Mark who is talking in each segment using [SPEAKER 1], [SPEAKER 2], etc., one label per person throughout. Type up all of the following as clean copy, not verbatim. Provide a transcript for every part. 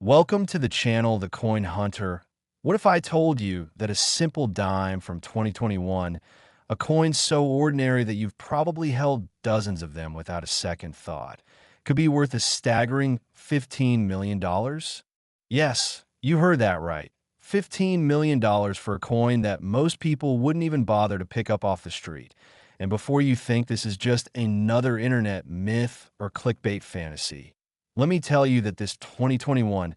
[SPEAKER 1] Welcome to the channel, The Coin Hunter. What if I told you that a simple dime from 2021, a coin so ordinary that you've probably held dozens of them without a second thought, could be worth a staggering $15 million? Yes, you heard that right. $15 million for a coin that most people wouldn't even bother to pick up off the street. And before you think this is just another internet myth or clickbait fantasy, let me tell you that this 2021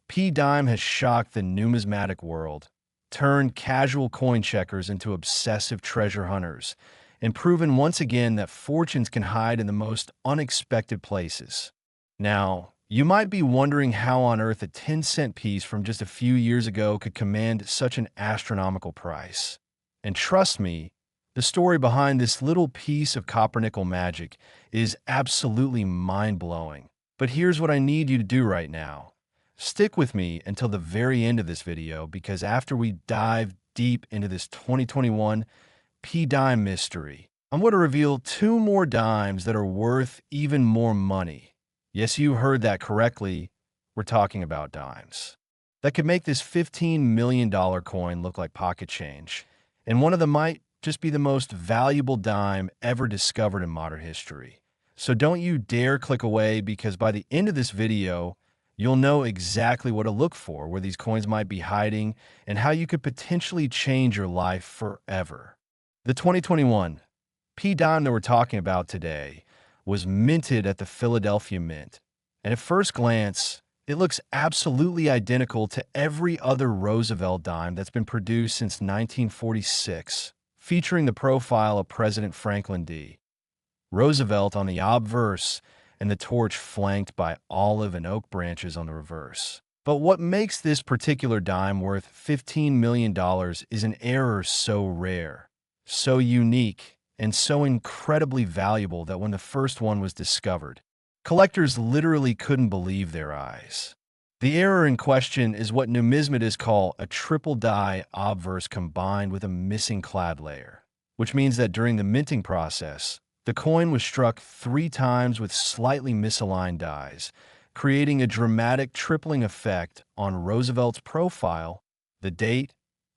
[SPEAKER 1] P-Dime has shocked the numismatic world, turned casual coin checkers into obsessive treasure hunters, and proven once again that fortunes can hide in the most unexpected places. Now, you might be wondering how on earth a 10-cent piece from just a few years ago could command such an astronomical price. And trust me, the story behind this little piece of copper-nickel magic is absolutely mind-blowing. But here's what I need you to do right now. Stick with me until the very end of this video, because after we dive deep into this 2021 P-Dime mystery, I'm going to reveal two more dimes that are worth even more money. Yes, you heard that correctly. We're talking about dimes that could make this $15 million coin look like pocket change. And one of them might just be the most valuable dime ever discovered in modern history. So don't you dare click away, because by the end of this video, you'll know exactly what to look for, where these coins might be hiding, and how you could potentially change your life forever. The 2021 P-Dime that we're talking about today was minted at the Philadelphia Mint. And at first glance, it looks absolutely identical to every other Roosevelt dime that's been produced since 1946, featuring the profile of President Franklin D. Roosevelt on the obverse, and the torch flanked by olive and oak branches on the reverse. But what makes this particular dime worth $15 million is an error so rare, so unique, and so incredibly valuable that when the first one was discovered, collectors literally couldn't believe their eyes. The error in question is what numismatists call a triple die obverse combined with a missing clad layer, which means that during the minting process, the coin was struck 3 times with slightly misaligned dies, creating a dramatic tripling effect on Roosevelt's profile, the date,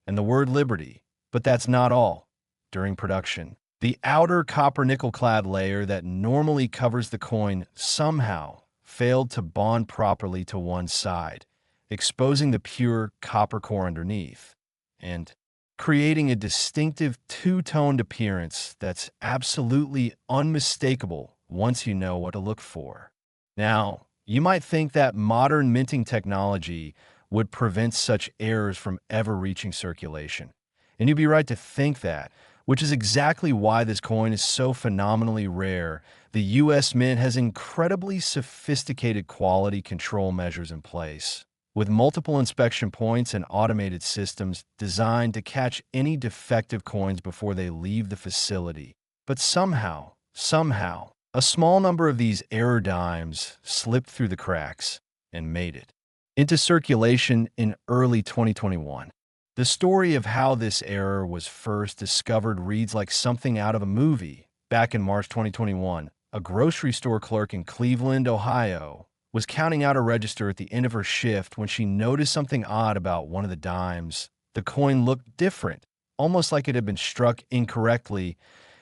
[SPEAKER 1] and the word liberty. But that's not all. During production, the outer copper-nickel clad layer that normally covers the coin somehow failed to bond properly to one side, exposing the pure copper core underneath, and creating a distinctive two-toned appearance that's absolutely unmistakable once you know what to look for. Now, you might think that modern minting technology would prevent such errors from ever reaching circulation. And you'd be right to think that, which is exactly why this coin is so phenomenally rare. The US Mint has incredibly sophisticated quality control measures in place, with multiple inspection points and automated systems designed to catch any defective coins before they leave the facility. But somehow, a small number of these error dimes slipped through the cracks and made it into circulation in early 2021. The story of how this error was first discovered reads like something out of a movie. Back in March 2021, a grocery store clerk in Cleveland, Ohio, was counting out a register at the end of her shift when she noticed something odd about one of the dimes. The coin looked different, almost like it had been struck incorrectly,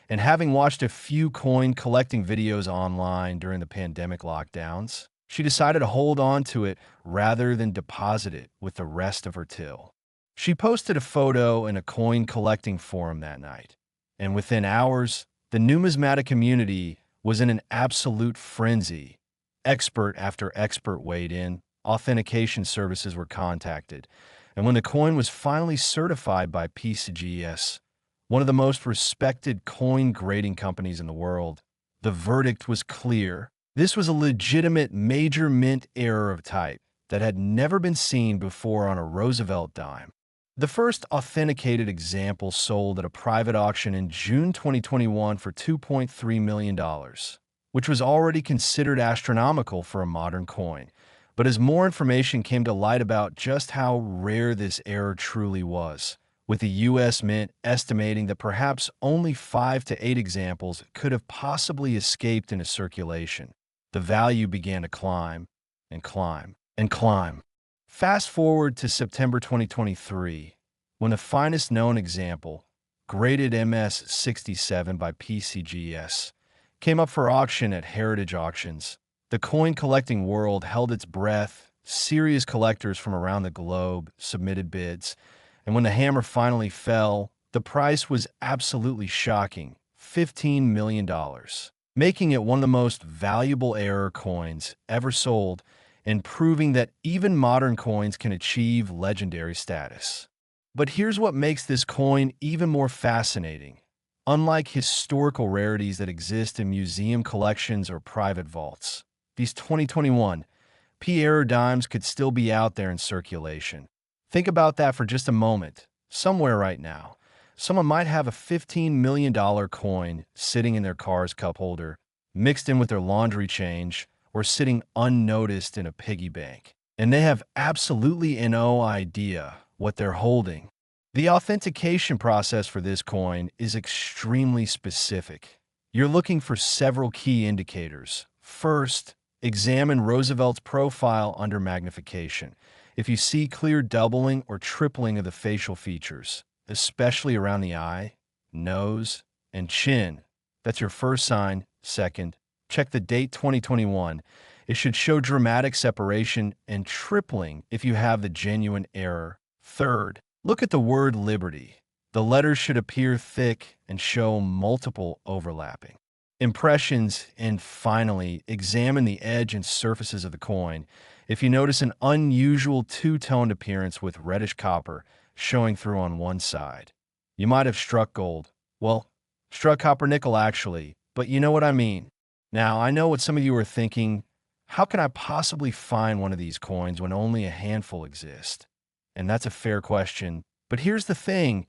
[SPEAKER 1] and having watched a few coin collecting videos online during the pandemic lockdowns, she decided to hold on to it rather than deposit it with the rest of her till. She posted a photo in a coin collecting forum that night, and within hours, the numismatic community was in an absolute frenzy. Expert after expert weighed in, authentication services were contacted, and when the coin was finally certified by PCGS, one of the most respected coin grading companies in the world, the verdict was clear. This was a legitimate major mint error of type that had never been seen before on a Roosevelt dime. The first authenticated example sold at a private auction in June 2021 for $2.3 million. Which was already considered astronomical for a modern coin. But as more information came to light about just how rare this error truly was, with the US Mint estimating that perhaps only 5 to 8 examples could have possibly escaped into circulation, the value began to climb and climb. and climb. Fast forward to September 2023, when the finest known example, graded MS-67 by PCGS, came up for auction at Heritage Auctions. The coin-collecting world held its breath, serious collectors from around the globe submitted bids, and when the hammer finally fell, the price was absolutely shocking, $15 million, making it one of the most valuable error coins ever sold and proving that even modern coins can achieve legendary status. But here's what makes this coin even more fascinating. Unlike historical rarities that exist in museum collections or private vaults, these 2021 P-error dimes could still be out there in circulation. Think about that for just a moment. Somewhere right now, someone might have a $15 million coin sitting in their car's cup holder, mixed in with their laundry change, or sitting unnoticed in a piggy bank. And they have absolutely no idea what they're holding. The authentication process for this coin is extremely specific. You're looking for several key indicators. First, examine Roosevelt's profile under magnification. If you see clear doubling or tripling of the facial features, especially around the eye, nose, and chin, that's your first sign. Second, check the date 2021. It should show dramatic separation and tripling if you have the genuine error. Third, look at the word Liberty. The letters should appear thick and show multiple overlapping impressions. And finally, examine the edge and surfaces of the coin. If you notice an unusual two-toned appearance with reddish copper showing through on one side, you might have struck gold. Well, struck copper nickel actually, but you know what I mean. Now, I know what some of you are thinking. How can I possibly find one of these coins when only a handful exist? And that's a fair question. But here's the thing.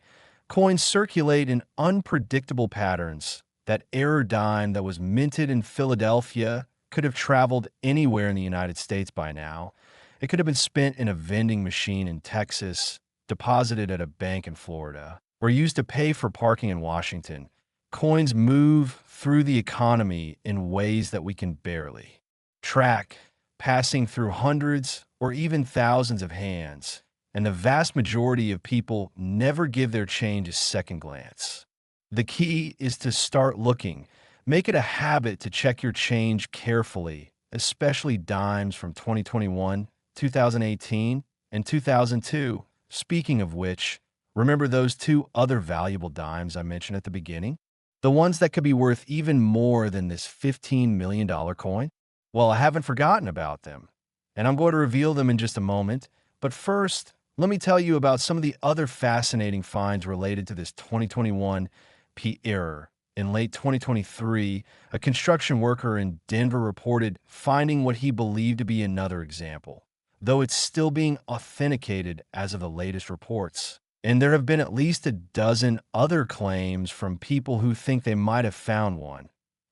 [SPEAKER 1] Coins circulate in unpredictable patterns. That error dime that was minted in Philadelphia could have traveled anywhere in the United States by now. It could have been spent in a vending machine in Texas, deposited at a bank in Florida, or used to pay for parking in Washington. Coins move through the economy in ways that we can barely track, passing through hundreds or even thousands of hands, and the vast majority of people never give their change a second glance. The key is to start looking. Make it a habit to check your change carefully, especially dimes from 2021, 2018, and 2002. Speaking of which, remember those two other valuable dimes I mentioned at the beginning? The ones that could be worth even more than this $15 million coin? Well, I haven't forgotten about them, and I'm going to reveal them in just a moment. But first, let me tell you about some of the other fascinating finds related to this 2021 P-error. In late 2023, a construction worker in Denver reported finding what he believed to be another example, though it's still being authenticated as of the latest reports. And there have been at least a dozen other claims from people who think they might have found one,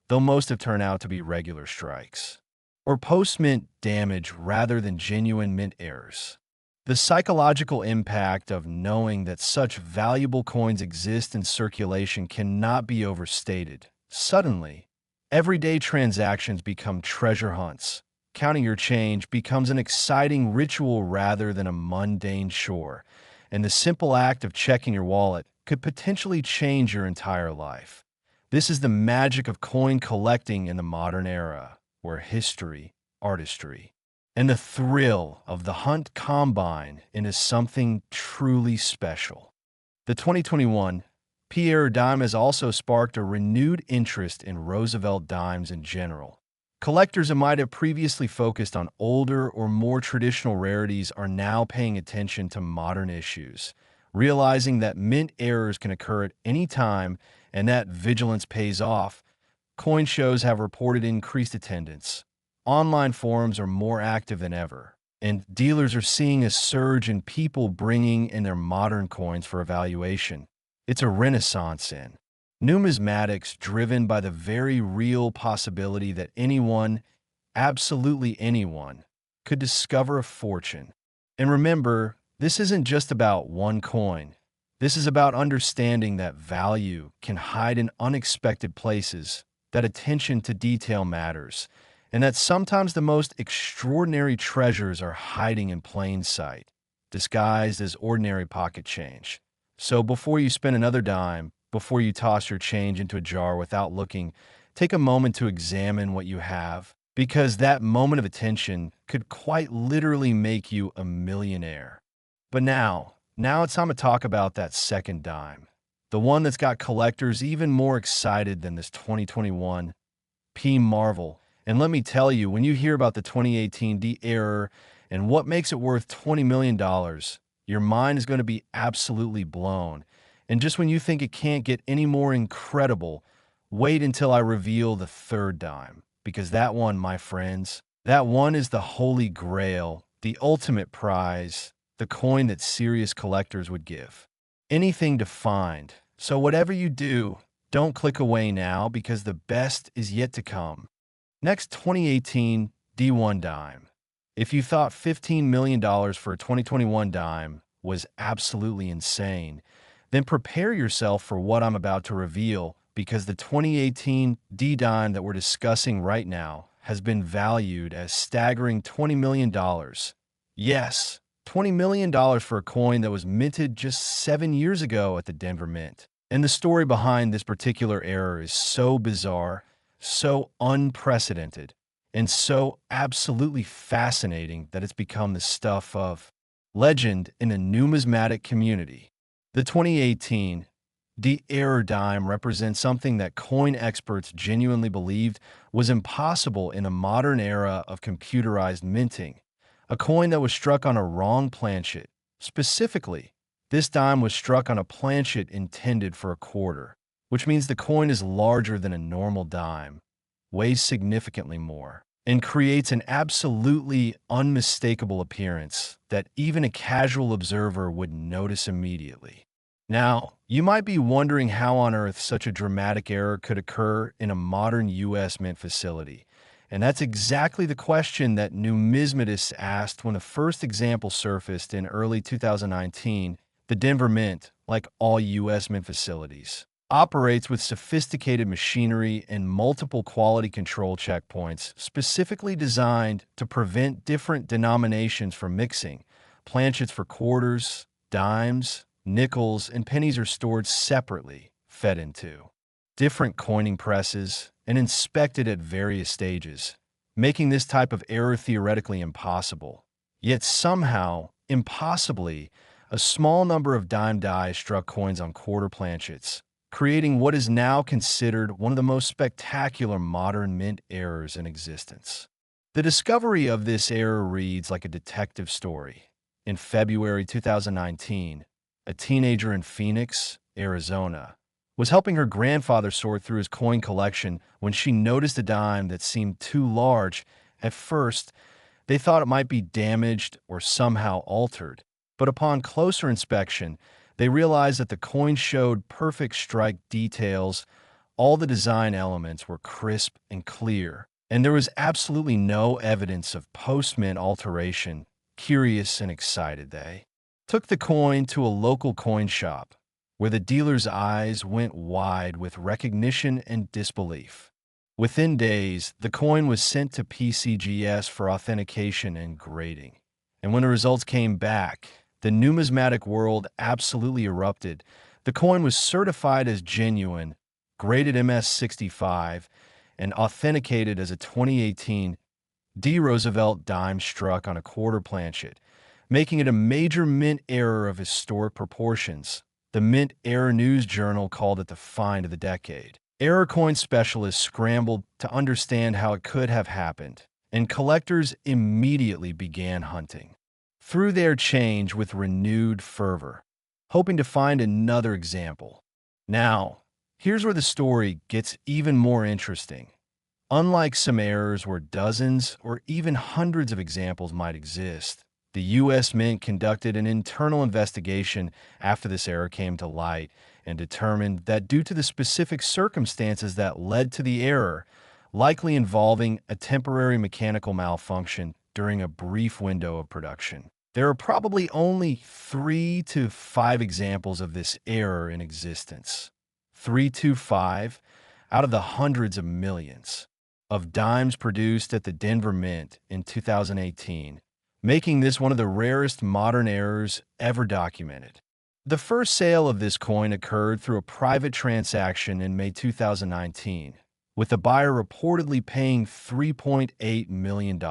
[SPEAKER 1] though most have turned out to be regular strikes or post-mint damage rather than genuine mint errors. The psychological impact of knowing that such valuable coins exist in circulation cannot be overstated. Suddenly, everyday transactions become treasure hunts. Counting your change becomes an exciting ritual rather than a mundane chore, and the simple act of checking your wallet could potentially change your entire life. This is the magic of coin collecting in the modern era, where history, artistry, and the thrill of the hunt combine into something truly special. The 2021 P-error dime has also sparked a renewed interest in Roosevelt dimes in general. Collectors who might have previously focused on older or more traditional rarities are now paying attention to modern issues, realizing that mint errors can occur at any time and that vigilance pays off. Coin shows have reported increased attendance. Online forums are more active than ever, and dealers are seeing a surge in people bringing in their modern coins for evaluation. It's a renaissance in numismatics driven by the very real possibility that anyone, absolutely anyone, could discover a fortune. And remember, this isn't just about one coin. This is about understanding that value can hide in unexpected places, that attention to detail matters, and that sometimes the most extraordinary treasures are hiding in plain sight, disguised as ordinary pocket change. So before you spend another dime, before you toss your change into a jar without looking, take a moment to examine what you have, because that moment of attention could quite literally make you a millionaire. But now it's time to talk about that second dime, the one that's got collectors even more excited than this 2021 P Marvel. And let me tell you, when you hear about the 2018 D error and what makes it worth $20 million, your mind is going to be absolutely blown. And just when you think it can't get any more incredible, wait until I reveal the third dime. Because that one, my friends, that one is the holy grail, the ultimate prize, the coin that serious collectors would give anything to find. So whatever you do, don't click away now because the best is yet to come. Next, 2018 D1 dime. If you thought $15 million for a 2021 dime was absolutely insane, then prepare yourself for what I'm about to reveal, because the 2018 D dime that we're discussing right now has been valued as staggering $20 million. Yes, $20 million for a coin that was minted just 7 years ago at the Denver Mint. And the story behind this particular error is so bizarre, so unprecedented, and so absolutely fascinating that it's become the stuff of legend in the numismatic community. The 2018 D error dime represents something that coin experts genuinely believed was impossible in a modern era of computerized minting. A coin that was struck on a wrong planchet. Specifically, this dime was struck on a planchet intended for a quarter, which means the coin is larger than a normal dime, weighs significantly more, and creates an absolutely unmistakable appearance that even a casual observer would notice immediately. Now, you might be wondering how on earth such a dramatic error could occur in a modern U.S. mint facility. And that's exactly the question that numismatists asked when the first example surfaced in early 2019. The Denver Mint, like all U.S. mint facilities, operates with sophisticated machinery and multiple quality control checkpoints specifically designed to prevent different denominations from mixing. Planchets for quarters, dimes, nickels, and pennies are stored separately, fed into different coining presses, and inspected at various stages, making this type of error theoretically impossible. Yet somehow, impossibly, a small number of dime dies struck coins on quarter planchets, creating what is now considered one of the most spectacular modern mint errors in existence. The discovery of this error reads like a detective story. In February 2019, a teenager in Phoenix, Arizona, was helping her grandfather sort through his coin collection when she noticed a dime that seemed too large. At first, they thought it might be damaged or somehow altered, but upon closer inspection, they realized that the coin showed perfect strike details. All the design elements were crisp and clear, and there was absolutely no evidence of post-mint alteration. Curious and excited, they took the coin to a local coin shop, where the dealer's eyes went wide with recognition and disbelief. Within days, the coin was sent to PCGS for authentication and grading. And when the results came back, the numismatic world absolutely erupted. The coin was certified as genuine, graded MS-65, and authenticated as a 2018 D. Roosevelt dime struck on a quarter planchet, making it a major mint error of historic proportions. The Mint Error News Journal called it the find of the decade. Error coin specialists scrambled to understand how it could have happened, and collectors immediately began hunting through their change with renewed fervor, hoping to find another example. Now, here's where the story gets even more interesting. Unlike some errors where dozens or even hundreds of examples might exist, the U.S. Mint conducted an internal investigation after this error came to light and determined that due to the specific circumstances that led to the error, likely involving a temporary mechanical malfunction during a brief window of production, there are probably only 3 to 5 examples of this error in existence. 3 to 5 out of the hundreds of millions. of dimes produced at the Denver Mint in 2018, making this one of the rarest modern errors ever documented. The first sale of this coin occurred through a private transaction in May 2019, with the buyer reportedly paying $3.8 million,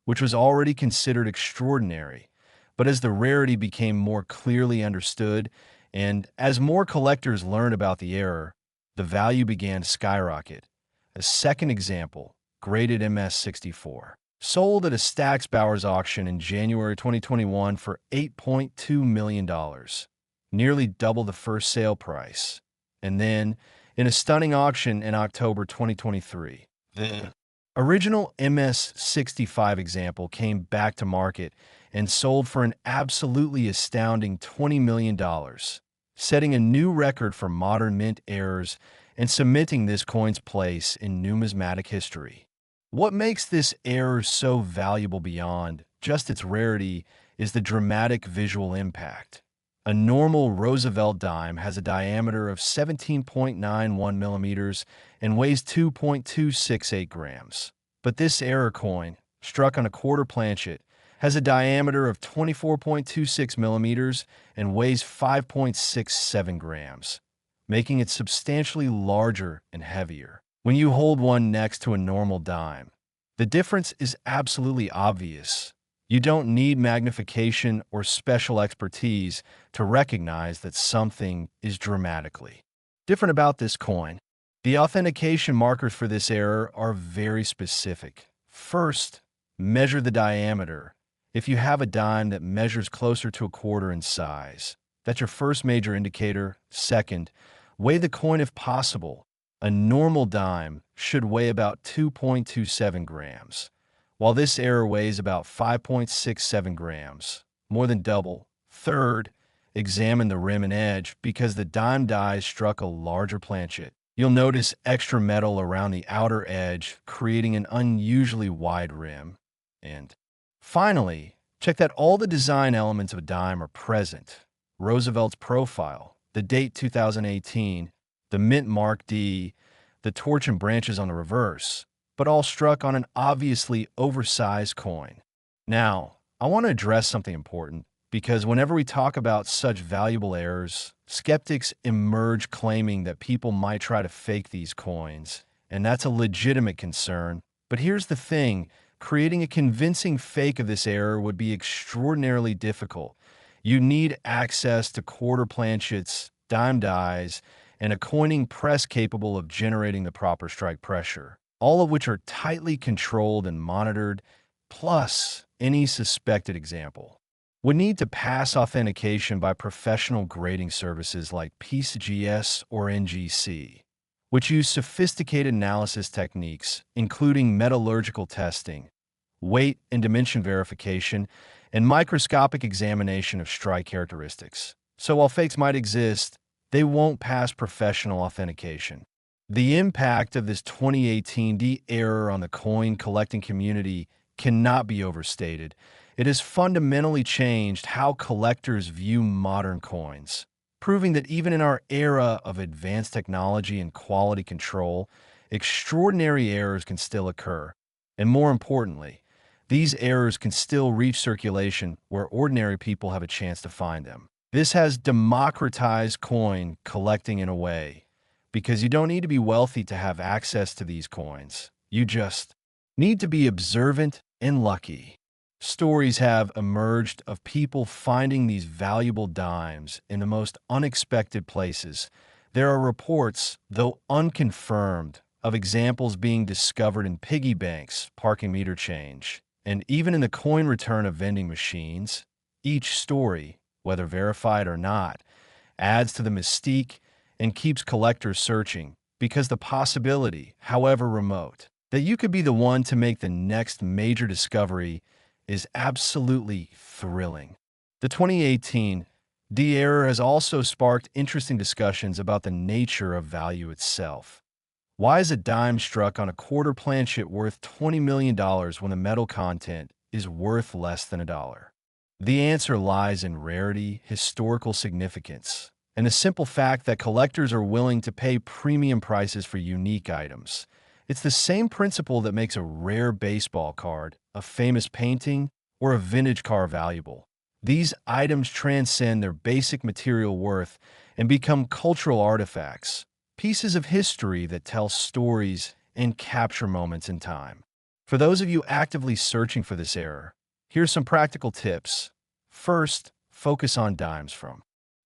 [SPEAKER 1] which was already considered extraordinary. But as the rarity became more clearly understood, and as more collectors learned about the error, the value began to skyrocket. A second example, graded MS-64, sold at a Stack's Bowers auction in January 2021 for $8.2 million, nearly double the first sale price. And then, in a stunning auction in October 2023, the original MS-65 example came back to market and sold for an absolutely astounding $20 million, setting a new record for modern mint errors and cementing this coin's place in numismatic history. What makes this error so valuable beyond just its rarity is the dramatic visual impact. A normal Roosevelt dime has a diameter of 17.91 millimeters and weighs 2.268 grams. But this error coin, struck on a quarter planchet, has a diameter of 24.26 millimeters and weighs 5.67 grams, making it substantially larger and heavier. When you hold one next to a normal dime, the difference is absolutely obvious. You don't need magnification or special expertise to recognize that something is dramatically different about this coin. The authentication markers for this error are very specific. First, measure the diameter. If you have a dime that measures closer to a quarter in size, that's your first major indicator. Second, weigh the coin if possible. A normal dime should weigh about 2.27 grams, while this error weighs about 5.67 grams, more than double. Third, examine the rim and edge because the dime die struck a larger planchet. You'll notice extra metal around the outer edge, creating an unusually wide rim. And finally, check that all the design elements of a dime are present. Roosevelt's profile, the date 2018, the mint mark D, the torch and branches on the reverse, but all struck on an obviously oversized coin. Now, I want to address something important because whenever we talk about such valuable errors, skeptics emerge claiming that people might try to fake these coins, and that's a legitimate concern. But here's the thing, creating a convincing fake of this error would be extraordinarily difficult. You need access to quarter planchets, dime dies, and a coining press capable of generating the proper strike pressure, all of which are tightly controlled and monitored, plus any suspected example would need to pass authentication by professional grading services like PCGS or NGC, which use sophisticated analysis techniques, including metallurgical testing, weight and dimension verification, and microscopic examination of strike characteristics. So while fakes might exist, they won't pass professional authentication. The impact of this 2018 D error on the coin collecting community cannot be overstated. It has fundamentally changed how collectors view modern coins, proving that even in our era of advanced technology and quality control, extraordinary errors can still occur. And more importantly, these errors can still reach circulation where ordinary people have a chance to find them. This has democratized coin collecting in a way, because you don't need to be wealthy to have access to these coins. You just need to be observant and lucky. Stories have emerged of people finding these valuable dimes in the most unexpected places. There are reports, though unconfirmed, of examples being discovered in piggy banks, parking meter change, and even in the coin return of vending machines. Each story, whether verified or not, adds to the mystique and keeps collectors searching, because the possibility, however remote, that you could be the one to make the next major discovery is absolutely thrilling. The 2018 D error has also sparked interesting discussions about the nature of value itself. Why is a dime struck on a quarter planchet worth $20 million when the metal content is worth less than $1? The answer lies in rarity, historical significance, and the simple fact that collectors are willing to pay premium prices for unique items. It's the same principle that makes a rare baseball card, a famous painting, or a vintage car valuable. These items transcend their basic material worth and become cultural artifacts, pieces of history that tell stories and capture moments in time. For those of you actively searching for this error, here's some practical tips. First, focus on dimes from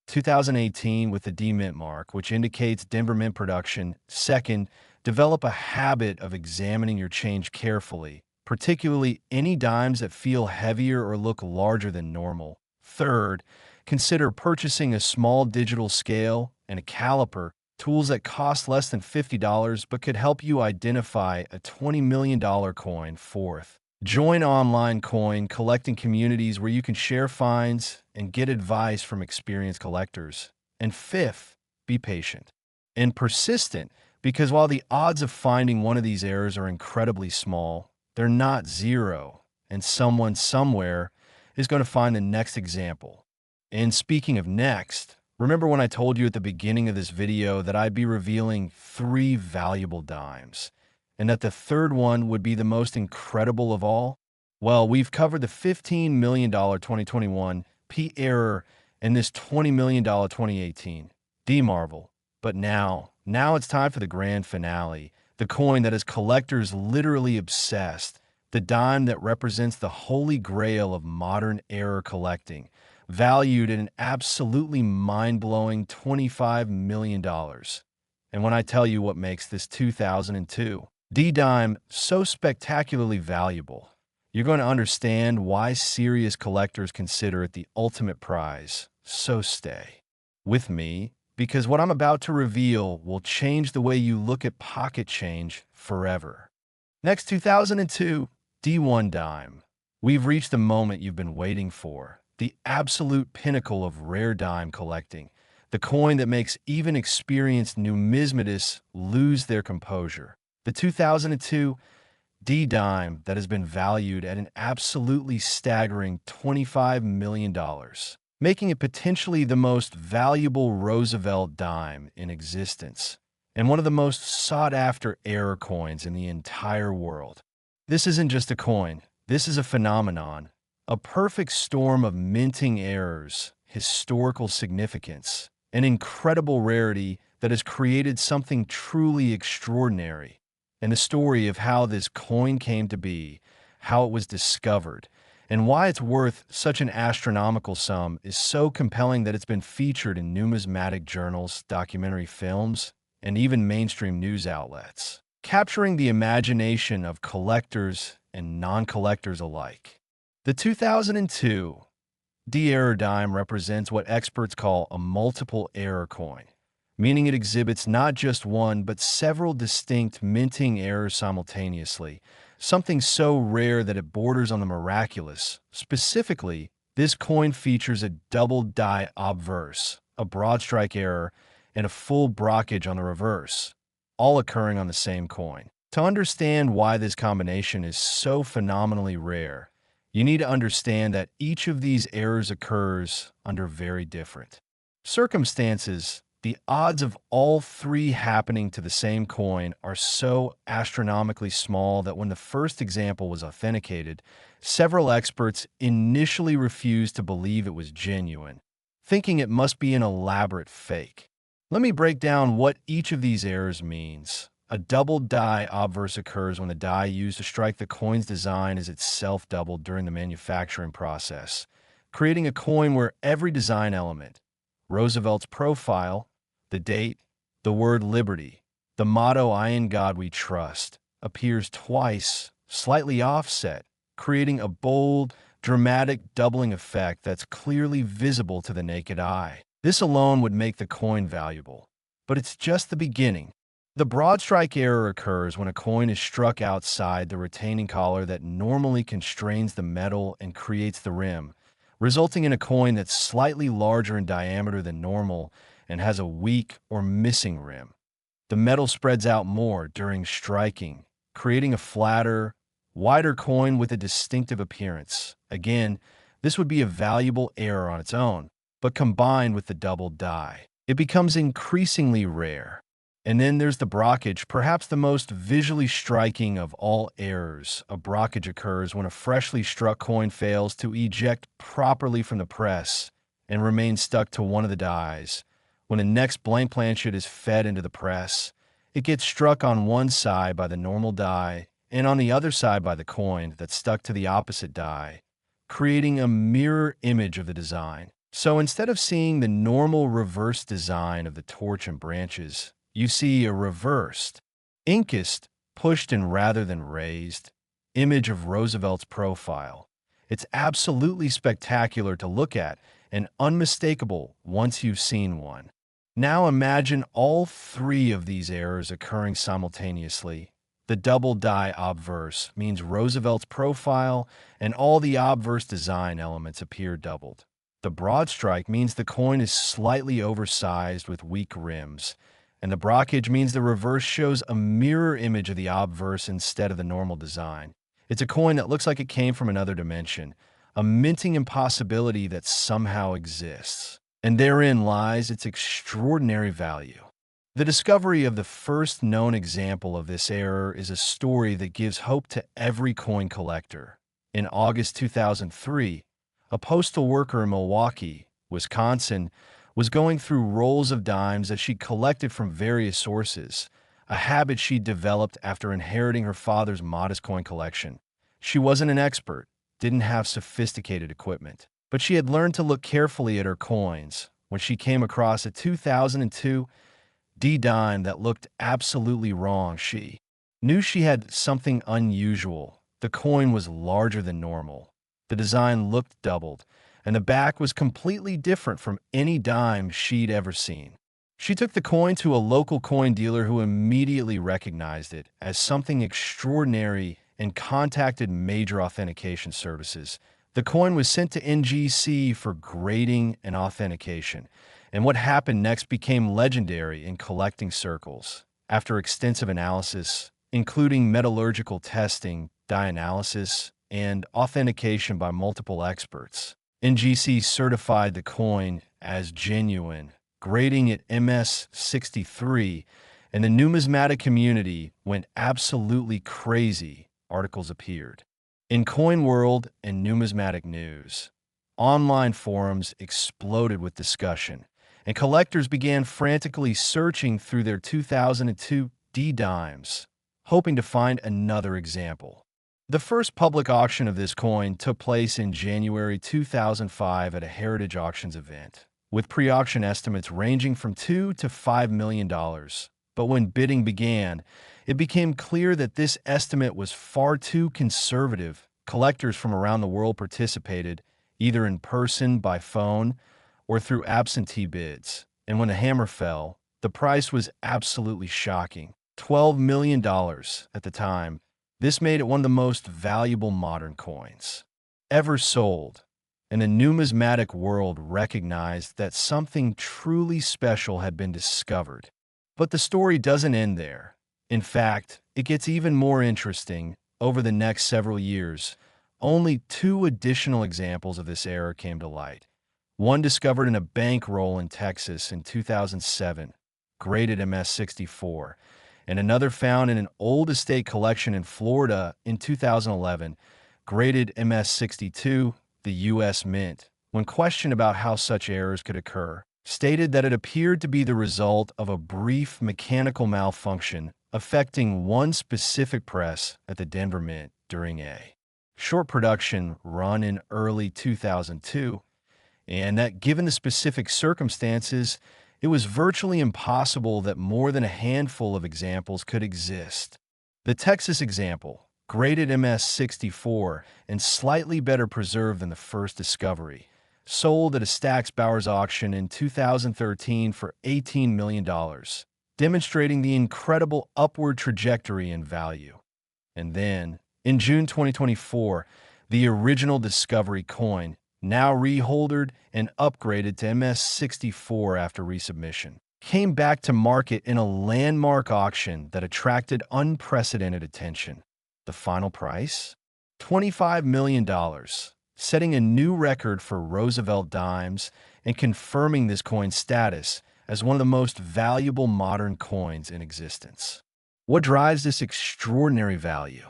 [SPEAKER 1] 2018 with the D Mint mark, which indicates Denver Mint production. Second, develop a habit of examining your change carefully, particularly any dimes that feel heavier or look larger than normal. Third, consider purchasing a small digital scale and a caliper, tools that cost less than $50 but could help you identify a $20 million coin. Fourth, join online coin collecting communities where you can share finds and get advice from experienced collectors. And fifth, be patient and persistent, because while the odds of finding one of these errors are incredibly small, they're not zero, and someone somewhere is going to find the next example. And speaking of next, remember when I told you at the beginning of this video that I'd be revealing 3 valuable dimes, and that the third one would be the most incredible of all? Well, we've covered the $15 million 2021 P error and this $20 million 2018 D marvel. But now it's time for the grand finale, the coin that has collectors literally obsessed, the dime that represents the holy grail of modern error collecting, valued at an absolutely mind-blowing $25 million. And when I tell you what makes this 2002 D-dime so spectacularly valuable, you're going to understand why serious collectors consider it the ultimate prize. So stay with me, because what I'm about to reveal will change the way you look at pocket change forever. Next, 2002 D1 dime. We've reached the moment you've been waiting for, the absolute pinnacle of rare dime collecting, the coin that makes even experienced numismatists lose their composure. The 2002 D dime that has been valued at an absolutely staggering $25 million, making it potentially the most valuable Roosevelt dime in existence, and one of the most sought-after error coins in the entire world. This isn't just a coin, this is a phenomenon, a perfect storm of minting errors, historical significance, an incredible rarity that has created something truly extraordinary. And the story of how this coin came to be, how it was discovered, and why it's worth such an astronomical sum is so compelling that it's been featured in numismatic journals, documentary films, and even mainstream news outlets, capturing the imagination of collectors and non-collectors alike. The 2002 D-error dime represents what experts call a multiple error coin, meaning it exhibits not just one but several distinct minting errors simultaneously, something so rare that it borders on the miraculous. Specifically, this coin features a double die obverse, a broad strike error, and a full brockage on the reverse, all occurring on the same coin. To understand why this combination is so phenomenally rare, you need to understand that each of these errors occurs under very different circumstances. The odds of all 3 happening to the same coin are so astronomically small that when the first example was authenticated, several experts initially refused to believe it was genuine, thinking it must be an elaborate fake. Let me break down what each of these errors means. A double die obverse occurs when the die used to strike the coin's design is itself doubled during the manufacturing process, creating a coin where every design element, Roosevelt's profile, the date, the word liberty, the motto "I in God we trust," appears twice, slightly offset, creating a bold, dramatic doubling effect that's clearly visible to the naked eye. This alone would make the coin valuable, but it's just the beginning. The broad strike error occurs when a coin is struck outside the retaining collar that normally constrains the metal and creates the rim, resulting in a coin that's slightly larger in diameter than normal and has a weak or missing rim. The metal spreads out more during striking, creating a flatter, wider coin with a distinctive appearance. Again, this would be a valuable error on its own, but combined with the double die, it becomes increasingly rare. And then there's the brockage, perhaps the most visually striking of all errors. A brockage occurs when a freshly struck coin fails to eject properly from the press and remains stuck to one of the dies. When the next blank planchet is fed into the press, it gets struck on one side by the normal die and on the other side by the coin that's stuck to the opposite die, creating a mirror image of the design. So instead of seeing the normal reverse design of the torch and branches, you see a reversed, inkest, pushed in rather than raised, image of Roosevelt's profile. It's absolutely spectacular to look at and unmistakable once you've seen one. Now imagine all three of these errors occurring simultaneously. The double die obverse means Roosevelt's profile and all the obverse design elements appear doubled. The broad strike means the coin is slightly oversized with weak rims, and the brockage means the reverse shows a mirror image of the obverse instead of the normal design. It's a coin that looks like it came from another dimension, a minting impossibility that somehow exists. And therein lies its extraordinary value. The discovery of the first known example of this error is a story that gives hope to every coin collector. In August 2003, a postal worker in Milwaukee, Wisconsin, was going through rolls of dimes that she collected from various sources, a habit she developed after inheriting her father's modest coin collection. She wasn't an expert, didn't have sophisticated equipment, but she had learned to look carefully at her coins when she came across a 2002 D-dime that looked absolutely wrong. She knew she had something unusual. The coin was larger than normal. The design looked doubled, and the back was completely different from any dime she'd ever seen. She took the coin to a local coin dealer who immediately recognized it as something extraordinary and contacted major authentication services. The coin was sent to NGC for grading and authentication, and what happened next became legendary in collecting circles. After extensive analysis, including metallurgical testing, die analysis, and authentication by multiple experts, NGC certified the coin as genuine, grading it MS-63, and the numismatic community went absolutely crazy. Articles appeared in Coin World and Numismatic News. Online forums exploded with discussion, and collectors began frantically searching through their 2002 D-dimes, hoping to find another example. The first public auction of this coin took place in January 2005 at a Heritage Auctions event, with pre-auction estimates ranging from $2 to $5 million. But when bidding began, it became clear that this estimate was far too conservative. Collectors from around the world participated, either in person, by phone, or through absentee bids. And when the hammer fell, the price was absolutely shocking. $12 million at the time. This made it one of the most valuable modern coins ever sold, and the numismatic world recognized that something truly special had been discovered. But the story doesn't end there. In fact, it gets even more interesting. Over the next several years, only 2 additional examples of this error came to light. One discovered in a bankroll in Texas in 2007, graded MS-64, and another found in an old estate collection in Florida in 2011, graded MS-62. The U.S. Mint, when questioned about how such errors could occur, stated that it appeared to be the result of a brief mechanical malfunction affecting one specific press at the Denver Mint during a short production run in early 2002, and that given the specific circumstances, it was virtually impossible that more than a handful of examples could exist. The Texas example, graded MS-64 and slightly better preserved than the first discovery, sold at a Stack's Bowers auction in 2013 for $18 million, demonstrating the incredible upward trajectory in value. And then, in June 2024, the original discovery coin, now reholdered and upgraded to MS-64 after resubmission, came back to market in a landmark auction that attracted unprecedented attention. The final price? $25 million, setting a new record for Roosevelt dimes and confirming this coin's status as one of the most valuable modern coins in existence. What drives this extraordinary value?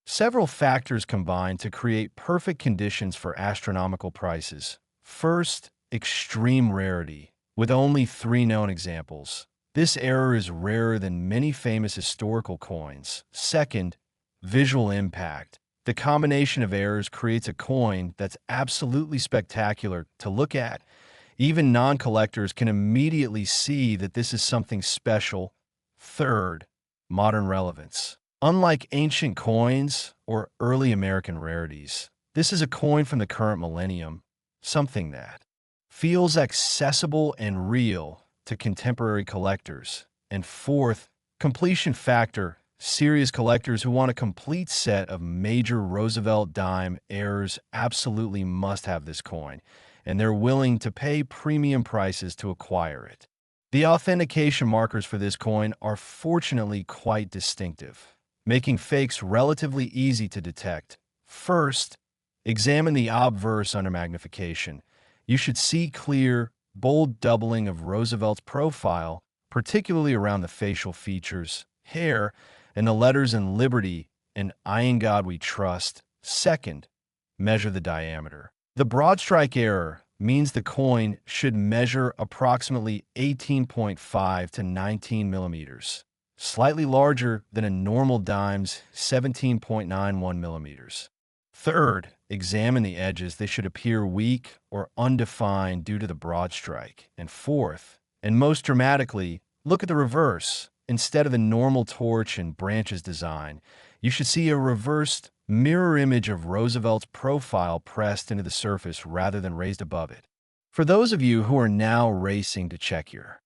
[SPEAKER 1] Several factors combine to create perfect conditions for astronomical prices. First, extreme rarity, with only 3 known examples. This error is rarer than many famous historical coins. Second, visual impact. The combination of errors creates a coin that's absolutely spectacular to look at. Even non-collectors can immediately see that this is something special. Third, modern relevance. Unlike ancient coins or early American rarities, this is a coin from the current millennium, something that feels accessible and real to contemporary collectors. And fourth, completion factor. Serious collectors who want a complete set of major Roosevelt dime heirs absolutely must have this coin, and they're willing to pay premium prices to acquire it. The authentication markers for this coin are fortunately quite distinctive, making fakes relatively easy to detect. First, examine the obverse under magnification. You should see clear, bold doubling of Roosevelt's profile, particularly around the facial features, hair, and the letters in Liberty and I in God We Trust. Second, measure the diameter. The broad strike error means the coin should measure approximately 18.5 to 19 millimeters, slightly larger than a normal dime's 17.91 millimeters. Third, examine the edges. They should appear weak or undefined due to the broad strike. And fourth, and most dramatically, look at the reverse. Instead of the normal torch and branches design, you should see a reversed mirror image of Roosevelt's profile pressed into the surface rather than raised above it. For those of you who are now racing to check your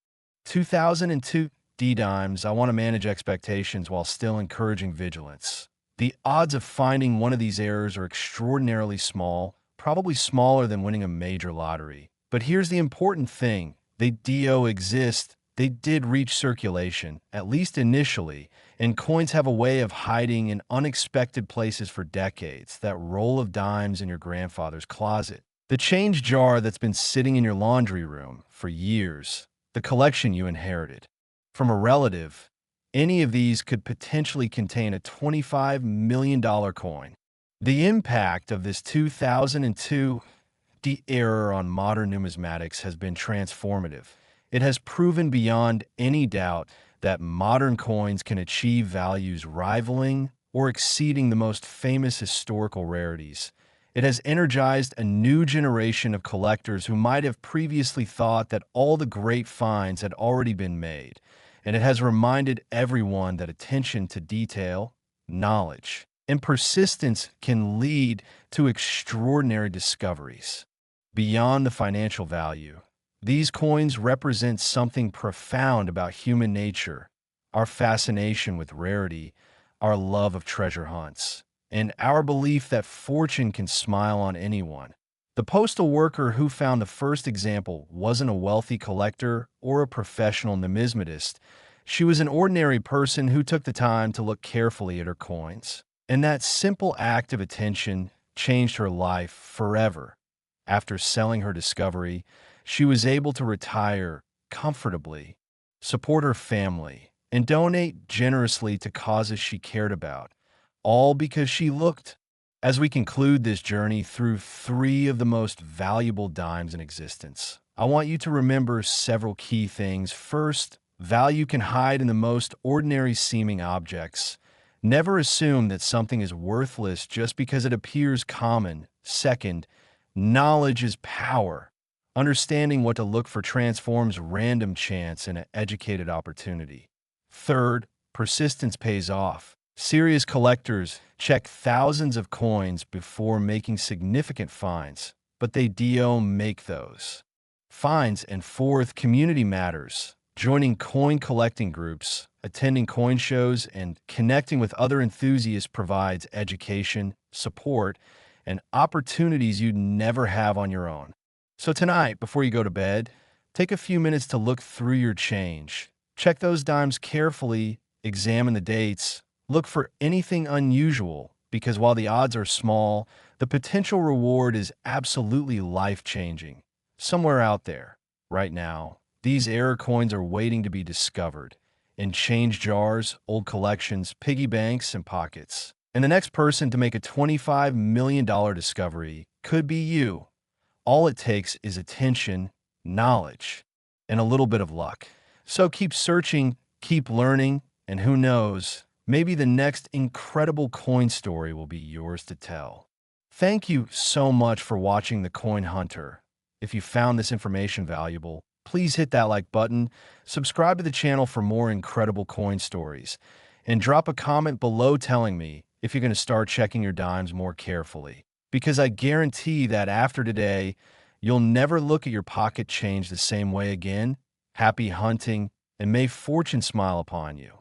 [SPEAKER 1] 2002 D-dimes, I want to manage expectations while still encouraging vigilance. The odds of finding one of these errors are extraordinarily small, probably smaller than winning a major lottery. But here's the important thing. They do exist. They did reach circulation, at least initially, and coins have a way of hiding in unexpected places for decades, that roll of dimes in your grandfather's closet, the change jar that's been sitting in your laundry room for years, the collection you inherited from a relative. Any of these could potentially contain a $25 million coin. The impact of this 2002 error on modern numismatics has been transformative. It has proven beyond any doubt that modern coins can achieve values rivaling or exceeding the most famous historical rarities. It has energized a new generation of collectors who might have previously thought that all the great finds had already been made, and it has reminded everyone that attention to detail, knowledge, and persistence can lead to extraordinary discoveries. Beyond the financial value, these coins represent something profound about human nature, our fascination with rarity, our love of treasure hunts, and our belief that fortune can smile on anyone. The postal worker who found the first example wasn't a wealthy collector or a professional numismatist. She was an ordinary person who took the time to look carefully at her coins. And that simple act of attention changed her life forever. After selling her discovery, she was able to retire comfortably, support her family, and donate generously to causes she cared about, all because she looked. As we conclude this journey through 3 of the most valuable dimes in existence, I want you to remember several key things. First, value can hide in the most ordinary seeming objects. Never assume that something is worthless just because it appears common. Second, knowledge is power. Understanding what to look for transforms random chance into educated opportunity. Third, persistence pays off. Serious collectors check thousands of coins before making significant finds, but they do make those finds. And fourth, community matters. Joining coin collecting groups, attending coin shows, and connecting with other enthusiasts provides education, support, and opportunities you'd never have on your own. So tonight, before you go to bed, take a few minutes to look through your change. Check those dimes carefully, examine the dates, look for anything unusual, because while the odds are small, the potential reward is absolutely life-changing. Somewhere out there, right now, These error coins are waiting to be discovered in change jars, old collections, piggy banks, and pockets. And the next person to make a $25 million discovery could be you. All it takes is attention, knowledge, and a little bit of luck. So keep searching, keep learning, and who knows, maybe the next incredible coin story will be yours to tell. Thank you so much for watching The Coin Hunter. If you found this information valuable, please hit that like button, subscribe to the channel for more incredible coin stories, and drop a comment below telling me if you're going to start checking your dimes more carefully. Because I guarantee that after today, you'll never look at your pocket change the same way again. Happy hunting, and may fortune smile upon you.